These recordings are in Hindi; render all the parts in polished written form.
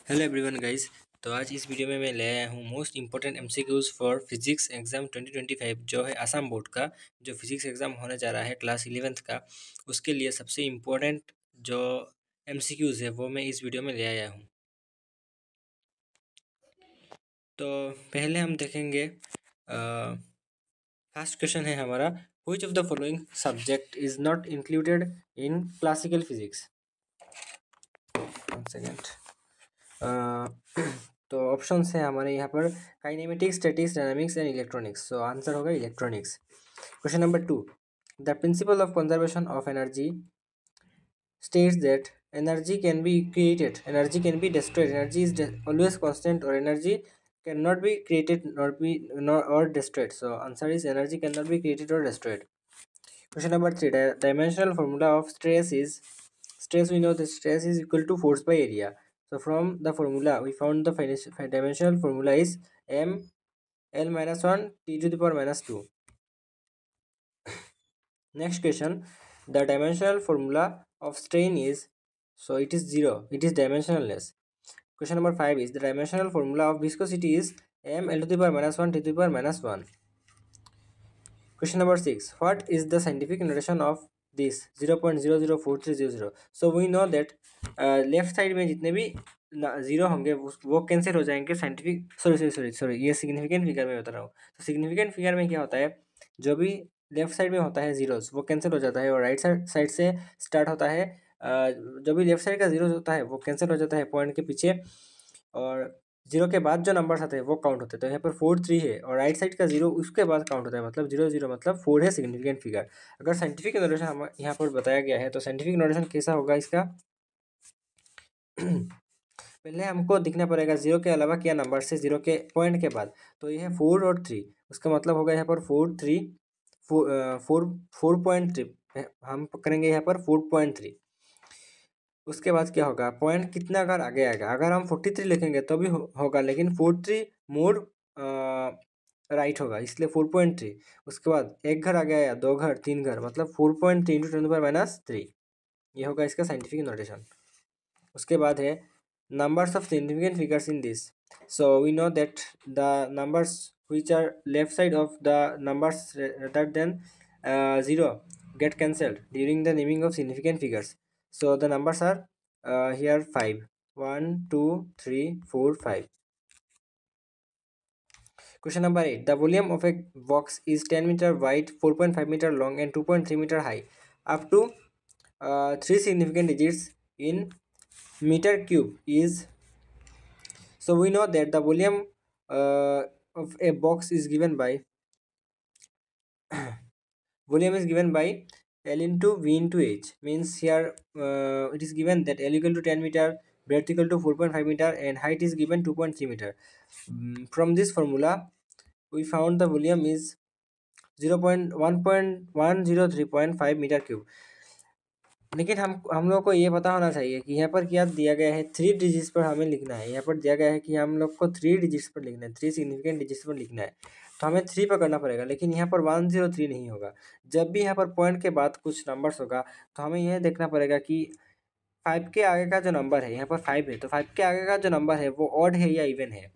Hello everyone guys. तो आज इस वीडियो में मैं ले आया हूँ most important MCQs for physics exam 2025 जो है आसाम बोर्ड का। जो फिजिक्स एग्जाम होने जा रहा है क्लास 11th का, उसके लिए सबसे इम्पोर्टेंट जो एमसीक्यूज है वो मैं इस वीडियो में ले आया हूँ। तो पहले हम देखेंगे। फर्स्ट क्वेश्चन है हमारा, which of the following subject is not included in classical physics. One second. तो ऑप्शंस है हमारे यहाँ पर kinematics, statics, dynamics and electronics. So answer होगा electronics. Question number 2, the principle of conservation of energy states that energy can be created, energy can be destroyed, energy is always constant, or energy cannot be created nor or destroyed. So answer is energy cannot be created or destroyed. Question number 3, the dimensional formula of stress. We know that stress is equal to force by area. So from the formula we found the dimensional formula is m l minus 1 t to the power minus 2. Next question, the dimensional formula of strain is, so it is 0, it is dimensionless. Question number 5 is, the dimensional formula of viscosity is m l to the power minus 1 t to the power minus 1. Question number 6, what is the scientific notation of this 0.004300? So we know that left side में जितने भी जीरो होंगे वो कैंसिल हो जाएंगे साइंटिफिक, सॉरी ये सिग्निफिकेंट फिगर में बता रहा हूँ। तो सिग्निफिकेंट फिगर में क्या होता है, जो भी लेफ्ट साइड में होता है जीरोस वो कैंसिल हो जाता है, और राइट साइड से स्टार्ट होता है जो भी लेफ्ट साइड का जीरो होता है वो कैंसिल हो जाता है पॉइंट के पीछे, और जीरो के बाद जो नंबर्स आते हैं वो काउंट होते हैं। तो यहाँ पर 4 3 है और राइट साइड का जीरो उसके बाद काउंट होता है, मतलब 0 0 मतलब 4 है सिग्निफिकेंट फिगर। अगर साइंटिफिक नोटेशन हम यहाँ पर बताया गया है तो साइंटिफिक नोटेशन कैसा होगा इसका पहले हमको दिखना पड़ेगा जीरो के अलावा क्या नंबर से जीरो के पॉइंट के बाद। तो यह है 4 और 3, उसका मतलब होगा यहाँ पर 4 3 4.3 हम करेंगे यहाँ पर 4.3। उसके बाद क्या होगा, पॉइंट कितना अगर आगे आएगा, अगर हम 43 लिखेंगे तो भी होगा, लेकिन 43 मोर राइट होगा इसलिए 4.3। उसके बाद एक घर आ गया या दो घर तीन घर, मतलब 4.3 इंटू 10⁻³ ये होगा इसका साइंटिफिक नोटेशन। उसके बाद है numbers of significant figures in this. So we know that the numbers which are left side of the numbers rather than 0 get cancelled during the naming of significant figures. So the numbers are here 5, 1 2 3 4 5. Question number 8, the volume of a box is 10 meter wide, 4.5 meter long and 2.3 meter high. Up to 3 significant digits in meter cube is. So we know that the volume of a box is given by volume is given by L into V into H. Means here it is given that L equal to 10 meter, breadth equal to 4.5 meter and height is given 2.3 meter. From this formula we found the volume is 0.1.103.5 meter cube. लेकिन हम लोग को ये पता होना चाहिए कि यहाँ पर क्या दिया गया है, 3 डिजिट्स पर हमें लिखना है। यहाँ पर दिया गया है कि हम लोग को 3 डिजिट्स पर लिखना है, 3 सिग्निफिकेंट डिजिट्स पर लिखना है, तो हमें 3 पर करना पड़ेगा। लेकिन यहाँ पर 103 नहीं होगा। जब भी यहाँ पर पॉइंट के बाद कुछ नंबर्स होगा तो हमें यह देखना पड़ेगा कि 5 के आगे का जो नंबर है, यहाँ पर 5 है तो 5 के आगे का जो नंबर है वो ऑड है या इवन है।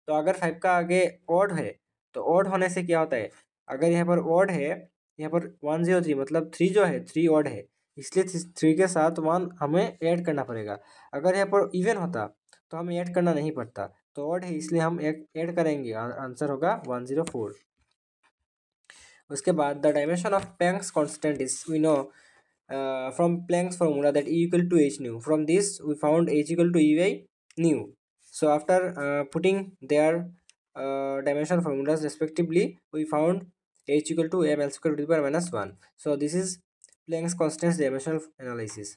तो अगर 5 का आगे ऑड है तो ऑड होने से क्या होता है, अगर यहाँ पर ऑड है, यहाँ पर 103 मतलब 3 जो है 3 ऑड है, इसलिए 3 के साथ 1 हमें ऐड करना पड़ेगा। अगर यहाँ पर इवन होता तो हमें ऐड करना नहीं पड़ता, तो ऑड है इसलिए हम ऐड करेंगे, आंसर होगा 104। उसके बाद the dimension of Planck's constant is, we know from Planck's formula that E equal to h nu. From this we found h equal to E by nu. So after putting their dimensional formulas respectively, we found h equal to m l square to the power minus 1. So this is Planck's constants dimensional analysis.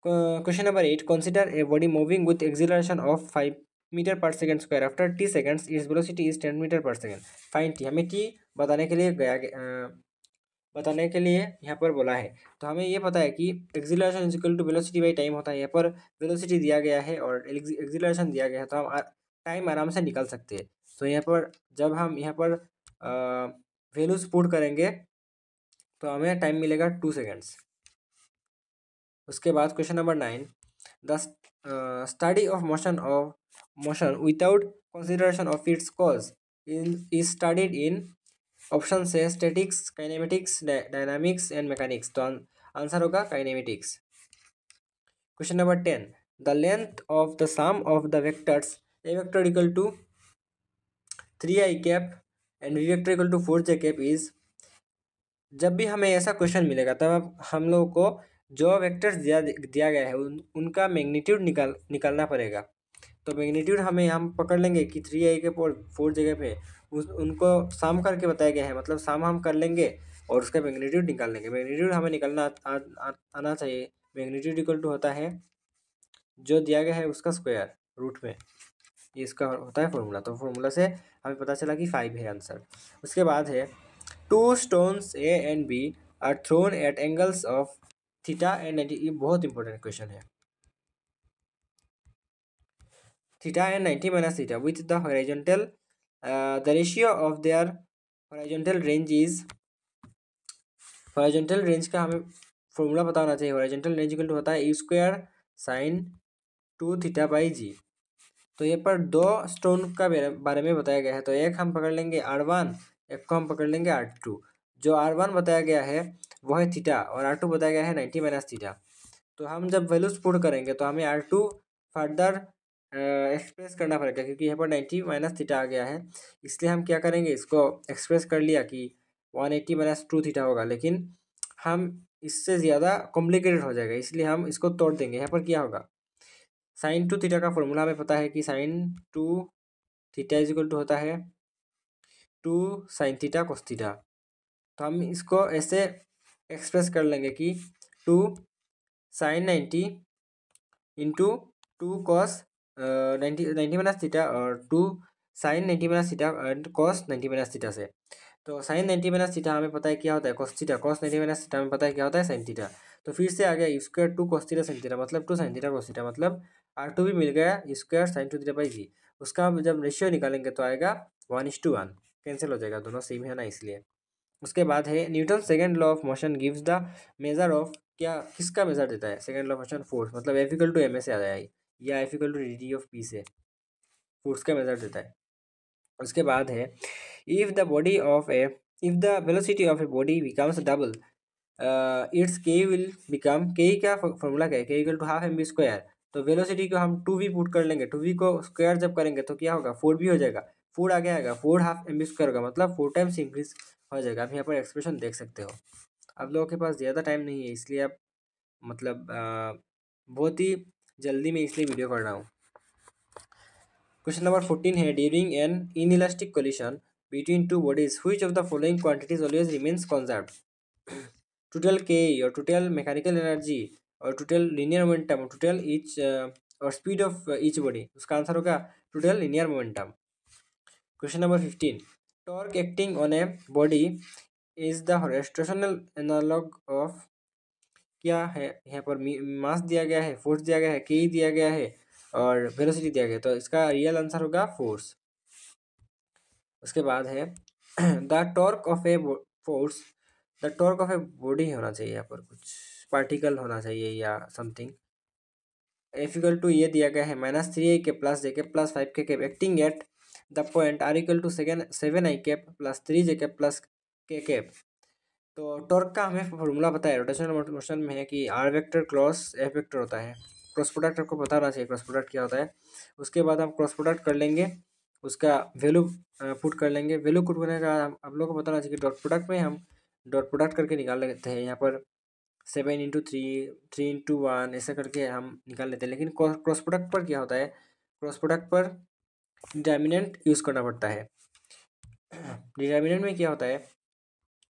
Question number 8, consider a body moving with acceleration of 5 meter per second square. After t seconds its velocity is 10 meter per second. Find t. हमें t बताने के लिए बताने के लिए यहाँ पर बोला है। तो हमें ये पता है कि acceleration is equal to velocity by time होता है। यहाँ पर वेलोसिटी दिया गया है और एक्सीलरेशन दिया गया है, तो हम टाइम आराम से निकाल सकते हैं। तो यहाँ पर जब हम यहाँ पर वैल्यूज पुट करेंगे तो हमें टाइम मिलेगा 2 सेकेंड्स। उसके बाद question number 9, the study of motion without consideration of its cause is studied in option से statics, kinematics, dynamics and mechanics. तो आंसर होगा kinematics. Question number 10, the length of the sum of the vectors a vector equal to 3i cap and v vector equal to 4j cap is. जब भी हमें ऐसा क्वेश्चन मिलेगा तब हम लोग को जो वेक्टर्स दिया गया है उनका मैग्नीट्यूड निकालना पड़ेगा। तो मैग्नीट्यूड हमें हम पकड़ लेंगे कि 3i के 4 जगह पे उनको साम करके बताया गया है, मतलब साम हम कर लेंगे और उसका मैग्नीट्यूड निकाल लेंगे। मैग्नीट्यूड हमें निकालना आना चाहिए। मैग्नीट्यूड इक्वल टू होता है जो दिया गया है उसका स्क्वायर रूट में, ये इसका होता है फॉर्मूला। तो फॉर्मूला से हमें पता चला कि 5 है आंसर। उसके बाद है 2 stones A and B are thrown at angles of theta and 90। ये बहुत इंपॉर्टेंट क्वेश्चन है। Theta and 90 minus theta with the horizontal the ratio of their horizontal range is. Horizontal range का हमें फॉर्मूला पता होना चाहिए। हॉरिजॉन्टल रेंज इक्वल टू होता है E² sin 2 थीटा बाई जी। तो ये पर 2 स्टोन का बारे में बताया गया है। तो एक हम पकड़ लेंगे R1, एक को हम पकड़ लेंगे R2। जो R1 बताया गया है वो है थीटा और R2 बताया गया है 90 माइनस थीटा। तो हम जब वैल्यूज पुट करेंगे तो हमें R2 फर्दर एक्सप्रेस करना पड़ेगा क्योंकि यहाँ पर 90 माइनस थीटा आ गया है। इसलिए हम क्या करेंगे, इसको एक्सप्रेस कर लिया कि 180 माइनस 2 थीटा होगा, लेकिन हम इससे ज़्यादा कॉम्प्लिकेटेड हो जाएगा, इसलिए हम इसको तोड़ देंगे। यहाँ पर क्या होगा, साइन 2 थीटा का फॉर्मूला हमें पता है कि sine 2 theta is equal to होता है 2 साइन थीटा कोस थीटा। तो हम इसको ऐसे एक्सप्रेस कर लेंगे कि 2 sine 90 into 2 cos 90 minus theta और 2 sine 90 minus theta and cos 90 minus theta से। तो साइन 90 माइनस थीटा हमें पता है क्या होता है cos theta, cos 90 minus theta हमें पता है क्या होता है साइन थीटा। तो फिर से आ गया square 2 cos theta sine theta मतलब 2 साइन थीटा कॉस थीटा, मतलब R2 भी मिल गया स्क्वायर साइन 2 थीटा बाई जी। उसका हम जब रेशियो निकालेंगे तो आएगा 1:1, कैंसिल हो जाएगा, दोनों सेम है ना इसलिए। उसके बाद है Newton second law of motion gives the measure of, क्या किसका मेजर देता है second law of motion, force, मतलब F equal to M A से आ जाएगी या F equal to D of P से फोर्स का मेजर देता है। उसके बाद है if the velocity of a body becomes double its K will become, K का फॉर्मूला क्या है, K equal to half M B square. तो वेलोसिटी को हम 2v पुट कर लेंगे, 2v को स्क्वायर जब करेंगे तो क्या होगा 4v हो जाएगा, 4 आगे आएगा 4 हाफ एम बी स्क्वायर होगा, मतलब 4 टाइम्स इंक्रीज हो जाएगा। आप यहाँ पर एक्सप्रेशन देख सकते हो। आप लोगों के पास ज़्यादा टाइम नहीं है इसलिए आप मतलब बहुत ही जल्दी में इसलिए वीडियो कर रहा हूँ। क्वेश्चन नंबर 14 है during an inelastic collision between two bodies which of the following quantities always remains conserved. Total K और टोटल मैकेनिकल एनर्जी और total linear momentum, total each और स्पीड ऑफ ईच बॉडी, उसका आंसर होगा total linear momentum. Question number 15, torque acting on a body is the rotational analog of, क्या है यहाँ पर मास दिया गया है, फोर्स दिया गया है, के दिया गया है और वेलोसिटी दिया गया है, तो इसका रियल आंसर होगा फोर्स। उसके बाद है the torque of a force, the torque of a body होना चाहिए, यहाँ पर कुछ पार्टिकल होना चाहिए या समथिंग। F इक्वल टू ये दिया गया है -3i के प्लस जे के plus 5 K cap acting at the point R equal to 7i cap plus 3j cap plus K cap. तो टॉर्क का हमें फॉर्मूला पता है, रोटेशनल मोशन में है कि R vector cross F vector होता है। क्रॉस प्रोडक्ट आपको पता होना चाहिए क्रॉस प्रोडक्ट क्या होता है। उसके बाद हम क्रॉस प्रोडक्ट कर लेंगे, उसका वैल्यू पुट कर लेंगे। वैल्यू पुट करने का आप लोगों को पता होना चाहिए कि डॉट प्रोडक्ट में हम डॉट प्रोडक्ट करके निकाल लेते हैं। यहाँ पर 7 × 3, 3 × 1 ऐसा करके हम निकाल लेते हैं, लेकिन क्रॉस प्रोडक्ट पर क्या होता है, क्रॉस प्रोडक्ट पर डिटर्मिनेंट यूज़ करना पड़ता है। डिटर्मिनेंट में क्या होता है,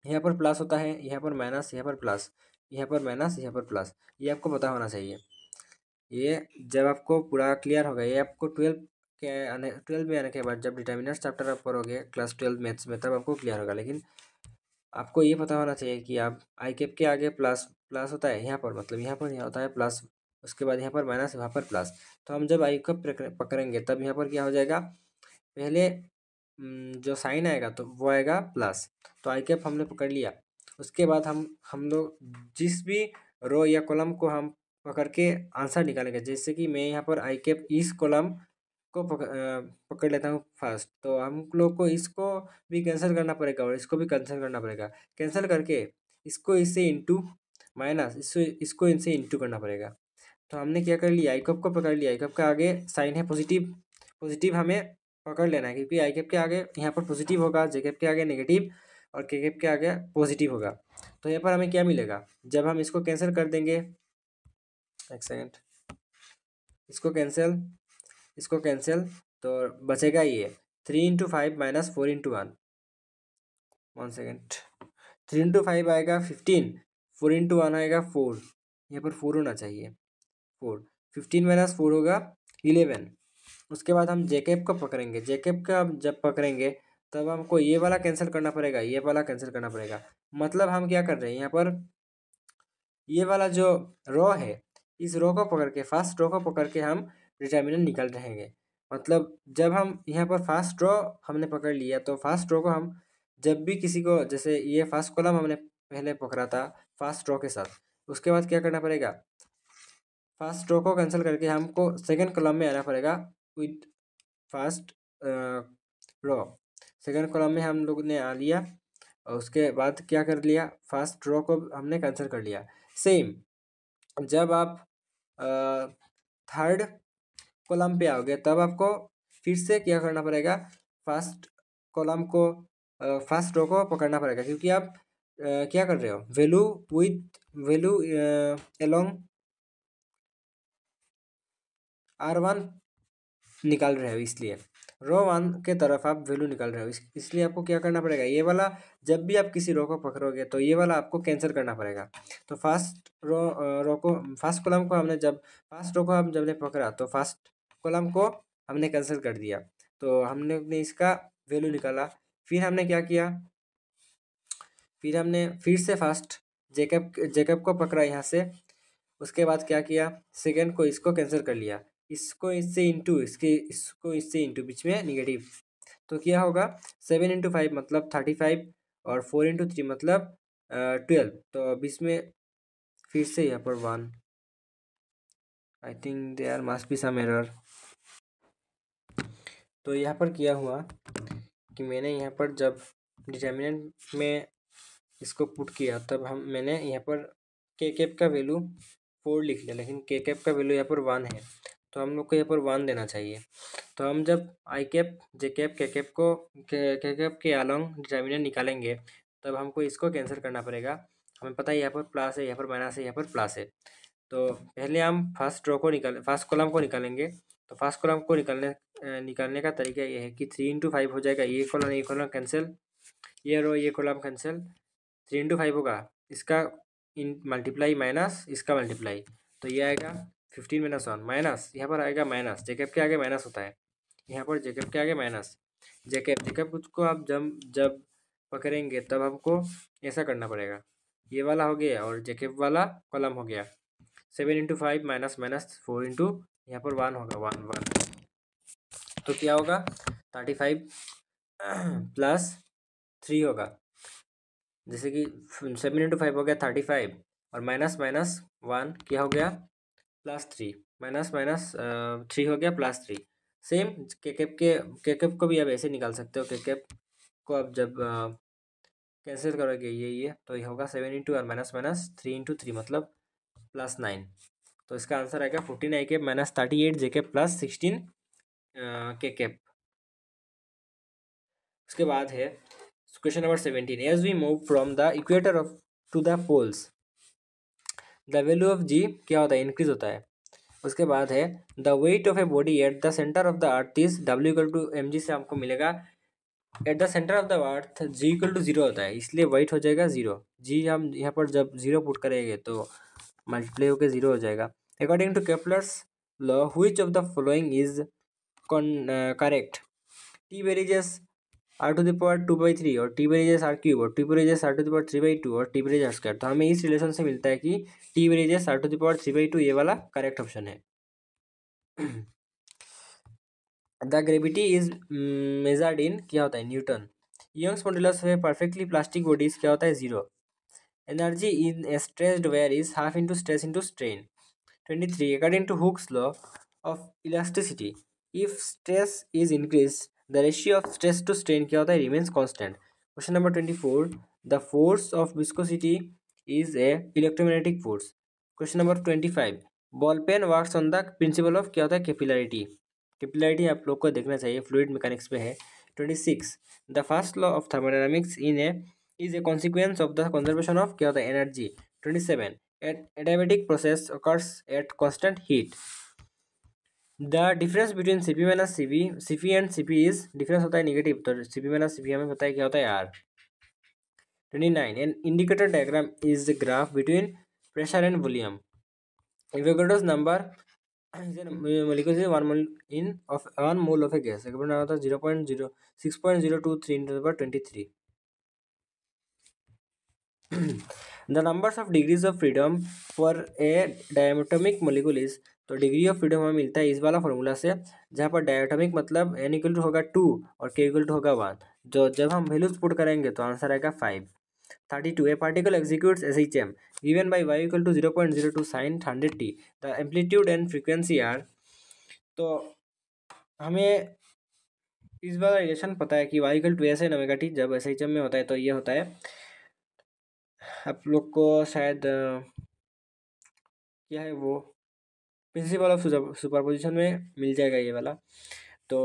यहाँ पर प्लस होता है, यहाँ पर माइनस, यहाँ पर प्लस, यहाँ पर माइनस, यहाँ पर प्लस, ये आपको पता होना चाहिए। ये जब आपको पूरा क्लियर होगा, ये आपको 12 में आने के बाद जब डिटर्मिनेंट चैप्टर आप पढ़ोगे क्लास 12 मैथ्स में तब आपको क्लियर होगा। लेकिन आपको ये पता होना चाहिए कि आप आई कैप के आगे प्लस प्लस होता है यहाँ पर, मतलब यहाँ पर यहाँ होता है प्लस, उसके बाद यहाँ पर माइनस, वहाँ पर प्लस। तो हम जब आई कैप पकड़ेंगे तब यहाँ पर क्या हो जाएगा, पहले जो साइन आएगा तो वो आएगा प्लस। तो आई कैप हमने पकड़ लिया। उसके बाद हम लोग जिस भी रो या कॉलम को हम पकड़ के आंसर निकालेंगे। जैसे कि मैं यहाँ पर आई कैप इस कॉलम को पकड़ लेता हूँ फर्स्ट, तो हम लोग को इसको भी कैंसिल करना पड़ेगा और इसको भी कैंसिल करना पड़ेगा। कैंसिल करके इसको इससे इंटू माइनस इसको इनसे इंटू करना पड़ेगा। तो हमने क्या कर लिया, आई कैप को पकड़ लिया। आई कैप का आगे साइन है पॉजिटिव, पॉजिटिव हमें पकड़ लेना है क्योंकि आई कैप के आगे यहाँ पर पॉजिटिव होगा, जे कैप के आगे नेगेटिव और के कैप के आगे पॉजिटिव होगा। तो यहाँ पर हमें क्या मिलेगा, जब हम इसको कैंसिल कर देंगे, एक सेकेंड, इसको कैंसिल तो बचेगा ये 3 × 5 - 4 × 1, 1 सेकेंड, 3 × 5 आएगा 15, 4 × 1 आएगा 4, यहाँ पर 4 होना चाहिए, 4, 15 - 4 होगा 11। उसके बाद हम जेकेप को पकड़ेंगे। जेकेप का जब पकड़ेंगे तब हमको ये वाला कैंसिल करना पड़ेगा, ये वाला कैंसिल करना पड़ेगा। मतलब हम क्या कर रहे हैं, यहाँ पर ये वाला जो रो है, इस रो को पकड़ के, फर्स्ट रो को पकड़ के हम डिटर्मिनेंट निकाल रहेंगे। मतलब जब हम यहाँ पर फर्स्ट रो हमने पकड़ लिया तो फर्स्ट रो को हम जब भी किसी को, जैसे ये फर्स्ट कॉलम हमने पहले पकड़ा था फर्स्ट रो के साथ, उसके बाद क्या करना पड़ेगा, फर्स्ट रो को कैंसिल करके हमको सेकंड कॉलम में आना पड़ेगा with first row. Second column में हम लोग ने आ लिया और उसके बाद क्या कर लिया, फर्स्ट रो को हमने कैंसिल कर लिया। सेम जब आप थर्ड कॉलम पे आओगे तब आपको फिर से क्या करना पड़ेगा, फर्स्ट कॉलम को फर्स्ट रो को पकड़ना पड़ेगा क्योंकि आप क्या कर रहे हो, वैल्यू एलोंग R1 निकाल रहे हो, इसलिए रो 1 के तरफ आप वैल्यू निकाल रहे हो। इसलिए आपको क्या करना पड़ेगा, ये वाला जब भी आप किसी रो को पकड़ोगे तो ये वाला आपको कैंसिल करना पड़ेगा। तो फर्स्ट रो को, फर्स्ट कॉलम को हमने जब फर्स्ट रो को हम जब ने पकड़ा तो फर्स्ट कॉलम को हमने कैंसिल कर दिया, तो हमने इसका वैल्यू निकाला। फिर हमने क्या किया, फिर हमने फिर से फर्स्ट जेकब को पकड़ा यहाँ से। उसके बाद क्या किया, सेकेंड को इसको कैंसिल कर लिया, इसको इससे इंटू इसको इससे इंटू, बीच में निगेटिव, तो क्या होगा 7 × 5 मतलब 35 और 4 × 3 मतलब 12। तो अब इसमें फिर से यहाँ पर 1, I think there must be some error. तो यहाँ पर क्या हुआ कि मैंने यहाँ पर जब डिटर्मिनेंट में इसको पुट किया तब मैंने यहाँ पर के कैप का वैल्यू 4 लिख लिया, लेकिन के कैप का वैल्यू यहाँ पर 1 है, तो हम लोग को यहाँ पर 1 देना चाहिए। तो हम जब आई कैप जे कैप के कैप के अलॉन्ग डिटर्मिनेंट निकालेंगे तब हमको इसको कैंसिल करना पड़ेगा। हमें पता है यहाँ पर प्लस है, यहाँ पर माइनस है, यहाँ पर प्लस है। तो पहले हम फर्स्ट कॉलम को निकालेंगे। तो फर्स्ट कॉलम को निकालने का तरीका ये है कि 3 × 5 हो जाएगा, ये कॉलम कैंसिल, ये रो ये कॉलम कैंसिल, 3 × 5 होगा, इसका इन मल्टीप्लाई माइनस इसका मल्टीप्लाई, तो ये आएगा 15 - 1 माइनस, यहाँ पर आएगा माइनस, जेकब के आगे माइनस होता है, यहाँ पर जेकब के आगे माइनस, जेकब को आप जब पकड़ेंगे तब हमको ऐसा करना पड़ेगा। ये वाला हो गया और जेकब वाला कॉलम हो गया, 7 × 5 माइनस माइनस 4 इंटू यहाँ पर 1 होगा, 1 1, तो क्या होगा 35 प्लस 3 होगा, जैसे कि 7 × 5 हो गया 35 और माइनस माइनस 1 क्या हो गया +3, माइनस माइनस 3 हो गया +3। सेम केकेप को भी आप ऐसे निकाल सकते हो। केकेप को आप जब कैंसिल करोगे ये तो ये होगा 7 × और माइनस माइनस 3 × 3 मतलब +9। तो इसका आंसर आएगा 14 i cap minus 38 j cap plus 16 k cap. उसके बाद है question number 17, as we move from the equator of to the poles the value of g क्या होता है, इंक्रीज होता है। उसके बाद है the weight of a body at the centre of the earth is W = mg, से हमको मिलेगा at the centre of the earth G = 0 होता है, इसलिए वेट हो जाएगा 0। जी हम यहाँ पर जब 0 पुट करेंगे तो मल्टीप्लाई होकर 0 हो जाएगा। According to Kepler's law which of the following is correct, T varies r⁴ 2/3 और T वेरिजेस r³ और T वेरिजेस r⁴ 3/2 और T वेरिजेस r²। तो हमें इस रिलेशन से मिलता है कि T वेरिजेस r⁴ 3/2 ये वाला करेक्ट ऑप्शन है। The gravity is measured in क्या होता है, न्यूटन। यंग्स मॉडुलस है परफेक्टली प्लास्टिक बॉडीज क्या होता है, 0। Energy in stressed wire is half into stress into strain. 23, according to Hooke's law of elasticity, if stress is increased, the ratio of stress to strain क्या होता है remains constant. Question number 24, the force of viscosity is a electromagnetic force. Question number 25, ball pen works on the principle of क्या होता है capillarity. कैपिलरिटी आप लोग को देखना चाहिए, फ्लूइड मैकेनिक्स पे है. 26, the first law of thermodynamics is a consequence of the conservation of क्या होता है energy. 27, adiabatic process occurs at constant heat. The difference between C P minus C V, C P and C P is difference होता है निगेटिव, तो C P minus C P हमें पता है क्या होता है R. 29, an indicator diagram is the graph between pressure and volume. Avogadro's number is a molecule is 1 mole in of 1 mole of a gas. Avogadro's number 0.06.023 into the power 23. The numbers of degrees of freedom for a diatomic molecule is, तो डिग्री ऑफ फ्रीडम हमें मिलता है इस वाला फॉर्मूला से, जहाँ पर डायटोमिक मतलब n इक्वल टू होगा 2 और k इक्वल टू होगा 1. जो जब हम वैल्यूज पुट करेंगे तो आंसर आएगा 5. 32, a particle executes SHM given by y equal to 0.02 sin 100t. The amplitude and frequency are, तो हमें इस वाला रिलेशन पता है कि y equal to s sin ωt जब SHM में होता है तो ये होता है, आप लोग को शायद क्या है वो प्रिंसिपल ऑफ सुपरपोजिशन में मिल जाएगा ये वाला. तो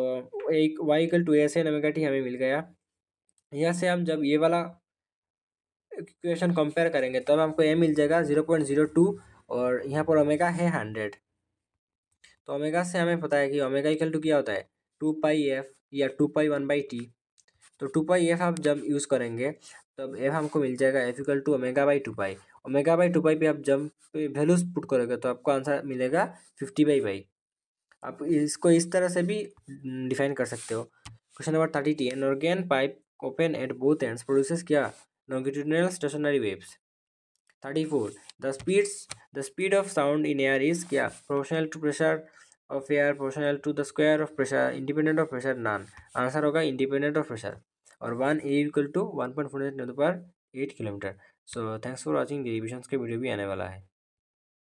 एक y equal to s sin ωt हमें मिल गया. यहाँ से हम जब ये वाला इक्वेशन कंपेयर करेंगे तब हमको ये मिल जाएगा 0.02 और यहाँ पर ओमेगा है 100. तो ओमेगा से हमें पता है कि ओमेगा इक्वल टू क्या होता है 2πf या 2π1/t. तो 2πf आप जब यूज़ करेंगे तब एफ हमको मिल जाएगा एफ इक्वल टू ओमेगा/2π. ओमेगा/2π पे आप जब वैल्यूज पुट करोगे तो आपको आंसर मिलेगा 50/π. आप इसको इस तरह से भी डिफाइन कर सकते हो. Question number 30, N organ pipe open at both ends produces क्या longitudinal stationary waves. 34, the speed of sound in air is क्या proportional to pressure of air, proportional to the square of pressure, independent of pressure, none. Answer होगा independent of pressure. और 1 a equal to 1.48 × 8 kilometre. So thanks for watching. Revisions के वीडियो भी आने वाला है.